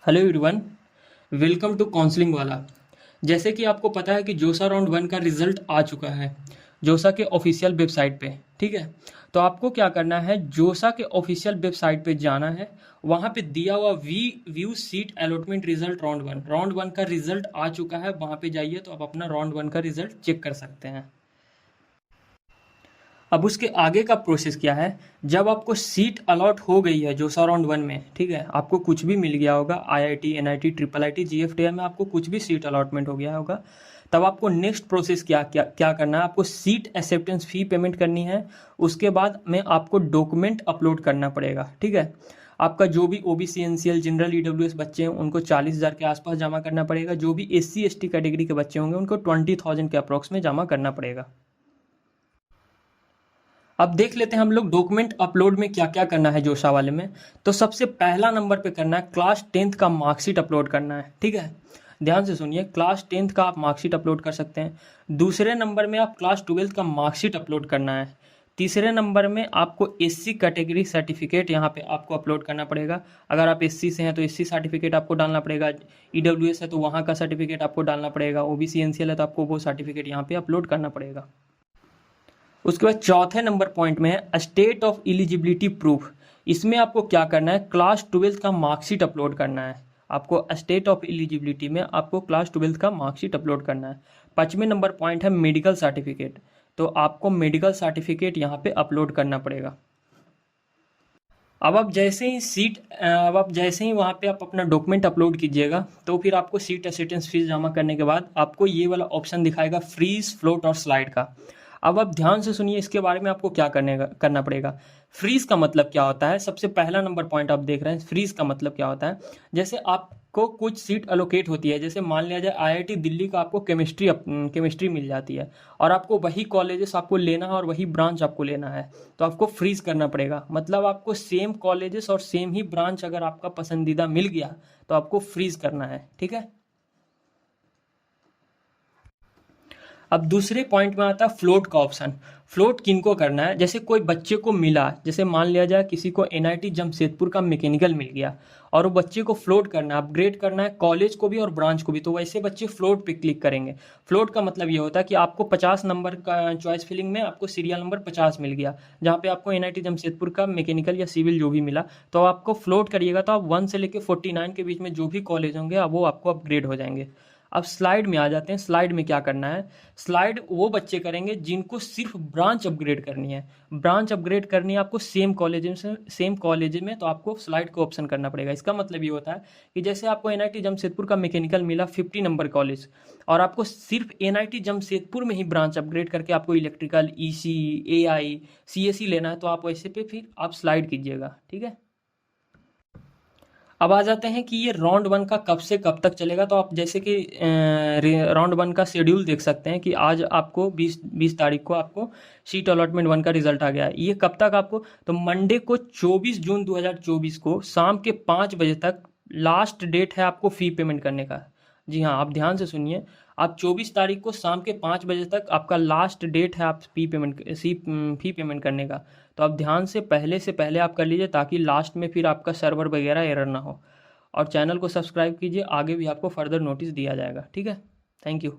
Hello everyone, welcome to counselling वाला। जैसे कि आपको पता है कि जोसा राउंड वन का रिजल्ट आ चुका है जोसा के ऑफिशियल वेबसाइट पे। ठीक है, तो आपको क्या करना है, जोसा के ऑफिशियल वेबसाइट पे जाना है। वहाँ पे दिया हुआ view seat allotment result round one का रिजल्ट आ चुका है। वहाँ पे जाइए तो आप अपना राउंड वन का रिजल्ट चेक कर सकते हैं। अब उसके आगे का प्रोसेस क्या है, जब आपको सीट अलॉट हो गई है जोसा राउंड वन में, ठीक है, आपको कुछ भी मिल गया होगा, IIT, NIT, triple IT, GFTI में आपको कुछ भी सीट अलॉटमेंट हो गया होगा, तब आपको नेक्स्ट प्रोसेस क्या क्या क्या करना है, आपको सीट एक्सेप्टेंस फ़ी पेमेंट करनी है। उसके बाद में आपको डॉक्यूमेंट अपलोड करना पड़ेगा। ठीक है, आपका जो भी ओबीसी, एनसीएल, जनरल, ईडब्ल्यूएस बच्चे हैं उनको 40,000 के आसपास जमा करना पड़ेगा। जो भी एससी एसटी कैटेगरी के बच्चे होंगे उनको 20,000 के अप्रॉक्स में जमा करना पड़ेगा। अब देख लेते हैं हम लोग डॉक्यूमेंट अपलोड में क्या क्या करना है जोशा वाले में। तो सबसे पहला नंबर पे करना है क्लास 10th का मार्कशीट अपलोड करना है। ठीक है, ध्यान से सुनिए, क्लास 10th का आप मार्कशीट अपलोड कर सकते हैं। दूसरे नंबर में आप क्लास 12th का मार्कशीट अपलोड करना है। तीसरे नंबर में आपको एससी कैटेगरी सर्टिफिकेट यहाँ पे आपको अपलोड करना पड़ेगा। अगर आप एससी से हैं तो एससी सर्टिफिकेट आपको डालना पड़ेगा। ईडब्ल्यूएस है तो वहाँ का सर्टिफिकेट आपको डालना पड़ेगा। ओबीसी एनसीएल है तो आपको वो सर्टिफिकेट यहाँ पे अपलोड करना पड़ेगा। उसके बाद चौथे नंबर पॉइंट में है स्टेट ऑफ एलिजिबिलिटी प्रूफ। इसमें आपको क्या करना है, क्लास 12th का मार्कशीट अपलोड करना है। आपको स्टेट ऑफ एलिजिबिलिटी में आपको क्लास 12th का मार्कशीट अपलोड करना है। पाँचवें नंबर पॉइंट है मेडिकल सर्टिफिकेट। तो आपको मेडिकल सर्टिफिकेट यहाँ पे अपलोड करना पड़ेगा। अब आप जैसे ही वहाँ पे आप अपना डॉक्यूमेंट अपलोड कीजिएगा तो फिर आपको सीट एक्सेप्टेंस फीस जमा करने के बाद आपको ये वाला ऑप्शन दिखाएगा फ्रीज, फ्लोट और स्लाइड का। अब आप ध्यान से सुनिए, इसके बारे में आपको क्या करना पड़ेगा। फ्रीज का मतलब क्या होता है, सबसे पहला नंबर पॉइंट आप देख रहे हैं, फ्रीज का मतलब क्या होता है। जैसे आपको कुछ सीट अलोकेट होती है, जैसे मान लिया जाए आईआईटी दिल्ली का आपको केमिस्ट्री मिल जाती है और आपको वही कॉलेजेस आपको लेना है और वही ब्रांच आपको लेना है, तो आपको फ्रीज करना पड़ेगा। मतलब आपको सेम कॉलेजेस और सेम ही ब्रांच अगर आपका पसंदीदा मिल गया तो आपको फ्रीज करना है। ठीक है, अब दूसरे पॉइंट में आता है फ्लोट का ऑप्शन। फ्लोट किनको करना है, जैसे कोई बच्चे को मिला, जैसे मान लिया जाए किसी को एनआईटी जमशेदपुर का मैकेनिकल मिल गया और वो बच्चे को फ्लोट करना है, अपग्रेड करना है कॉलेज को भी और ब्रांच को भी, तो वैसे बच्चे फ्लोट पे क्लिक करेंगे। फ्लोट का मतलब ये होता है कि आपको 50 नंबर का चॉइस फिलिंग में आपको सीरियल नंबर 50 मिल गया, जहाँ पे आपको एनआईटी जमशेदपुर का मैकेनिकल या सिविल जो भी मिला, तो आपको फ्लोट करिएगा तो आप 1 से लेकर 49 के बीच में जो भी कॉलेज होंगे वो आपको अपग्रेड हो जाएंगे। अब स्लाइड में आ जाते हैं। स्लाइड में क्या करना है, स्लाइड वो बच्चे करेंगे जिनको सिर्फ ब्रांच अपग्रेड करनी है। ब्रांच अपग्रेड करनी है आपको सेम कॉलेज में, तो आपको स्लाइड को ऑप्शन करना पड़ेगा। इसका मतलब ये होता है कि जैसे आपको एनआईटी जमशेदपुर का मैकेनिकल मिला 50 नंबर कॉलेज और आपको सिर्फ एनआईटी जमशेदपुर में ही ब्रांच अपग्रेड करके आपको इलेक्ट्रिकल, ईसी, एआई, सीएसई लेना है, तो आप वैसे पे फिर आप स्लाइड कीजिएगा। ठीक है, अब आ जाते हैं कि ये राउंड वन का कब से कब तक चलेगा। तो आप जैसे कि राउंड वन का शेड्यूल देख सकते हैं कि आज आपको 20 तारीख को आपको सीट अलॉटमेंट वन का रिजल्ट आ गया है। ये कब तक आपको, तो मंडे को 24 जून 2024 को शाम के 5 बजे तक लास्ट डेट है आपको फ़ी पेमेंट करने का। जी हाँ, आप ध्यान से सुनिए, आप 24 तारीख को शाम के 5 बजे तक आपका लास्ट डेट है आप फ़ी पेमेंट करने का। तो आप ध्यान से पहले आप कर लीजिए ताकि लास्ट में फिर आपका सर्वर वगैरह एरर ना हो। और चैनल को सब्सक्राइब कीजिए, आगे भी आपको फर्दर नोटिस दिया जाएगा। ठीक है, थैंक यू।